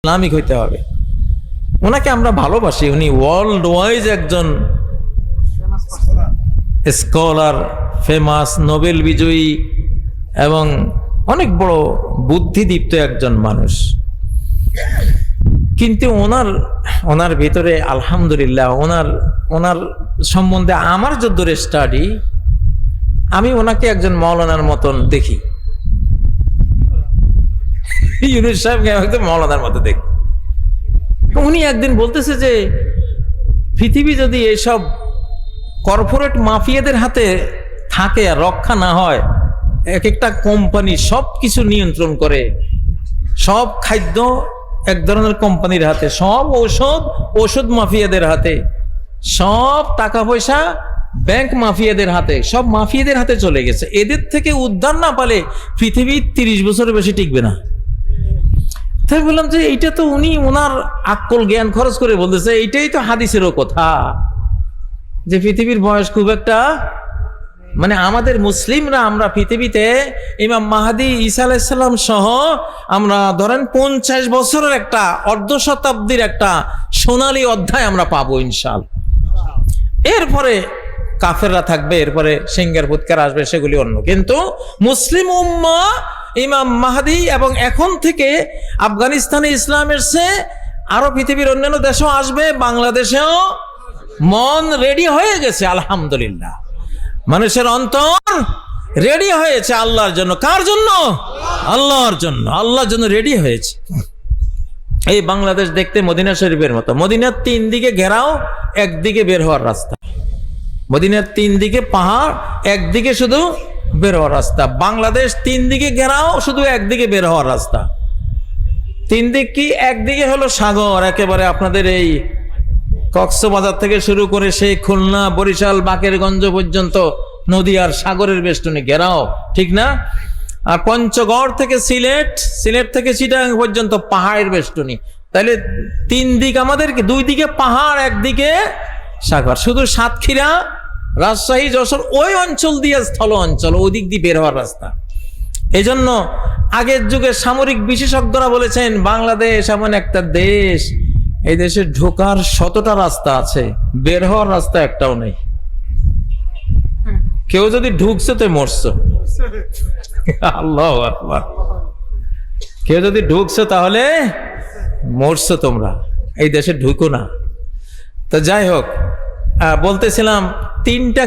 Islamic হইতে হবে। ওনাকে আমরা ভালোবাসি, উনি ওয়ার্ল্ড ওয়াইজ একজন স্কলার, ফেমাস, নোবেল বিজয়ী এবং অনেক বড় বুদ্ধিদীপ্ত একজন মানুষ। কিন্তু ওনার ভিতরে আলহামদুলিল্লাহ ওনার সম্বন্ধে আমার যদ্দূর স্টাডি, আমি ওনাকে একজন মাওলানার মতন দেখি। ইউনুস সাহেবকে একদম মাওলানার মতো দেখি। উনি একদিন বলতেছে যে পৃথিবী যদি এইসব কর্পোরেট মাফিয়াদের হাতে থাকে আর রক্ষা না হয়, এক একটা কোম্পানি সব কিছু নিয়ন্ত্রণ করে, সব খাদ্য এক ধরনের কোম্পানির হাতে, সব ঔষধ মাফিয়াদের হাতে, সব টাকা পয়সা ব্যাংক মাফিয়াদের হাতে, সব মাফিয়াদের হাতে চলে গেছে। এদের থেকে উদ্ধার না পালে পৃথিবী 30 বছরের বেশি টিকবে না। তাই বললাম যে এইটা তো উনি ওনার আক্কল জ্ঞান খরচ করে বলতেছে, এইটাই তো হাদিসেরও কথা, যে পৃথিবীর বয়স খুব একটা, মানে আমাদের মুসলিমরা আমরা পৃথিবীতে ইমাম মাহদি ঈসা আলাইহিস সালাম সহ আমরা ধরেন 50 বছরের একটা অর্ধ শতাব্দীর একটা সোনালী অধ্যায় আমরা পাবো ইনশাআল্লাহ। এরপরে কাফেররা থাকবে, এরপরে সিংহের ফুৎকার আসবে, সেগুলি অন্য। কিন্তু মুসলিম উম্মাহ ইমাম মাহদি এবং এখন থেকে আফগানিস্তানে ইসলামের সে আরো পৃথিবীর অন্যান্য দেশেও আসবে, বাংলাদেশেও মন রেডি হয়ে গেছে আলহামদুলিল্লাহ। মানুষের অন্তর রেডি হয়েছে আল্লাহর জন্য। কার জন্য? আল্লাহর জন্য। আল্লাহর জন্য রেডি হয়েছে। এই বাংলাদেশ দেখতে মদিনা শরীফের মতো। মদিনার 3 দিকে ঘেরাও, একদিকে বের হওয়ার রাস্তা। মদিনার 3 দিকে পাহাড়, একদিকে শুধু বের হওয়ার রাস্তা। বাংলাদেশ 3 দিকে ঘেরাও, শুধু একদিকে বের হওয়ার রাস্তা। 3 দিক কি? একদিকে হলো সাগর, একেবারে আপনাদের এই কক্সবাজার থেকে শুরু করে সেই খুলনা, বরিশাল, বাকেরগঞ্জ পর্যন্ত নদী আর সাগরের বেষ্টনী ঘেরাও, ঠিক না? আর পঞ্চগড় থেকে সিলেট থেকে চিটাগাং পর্যন্ত পাহাড়ের বেষ্টনী। তাহলে 3 দিক আমাদের, 2 দিকে পাহাড়, একদিকে সাগর। শুধু সাতক্ষীরা, রাজশাহী, যশোর ওই অঞ্চল দিয়ে স্থল অঞ্চল, ওই দিক দিয়ে বের হওয়ার রাস্তা। এই জন্য আগের যুগে সামরিক বিশেষজ্ঞরা বলেছেন, বাংলাদেশ এমন একটা দেশ, এই দেশে ঢোকার 100টা রাস্তা আছে, বের হওয়ার রাস্তা একটাও নেই। কেউ যদি ঢুকছে তো মরছো। আল্লাহু আকবার। কেউ যদি ঢুকছে তাহলে মরছো তোমরা, এই দেশে ঢুকো না। তো যাই হোক, বলতেছিলাম 3টা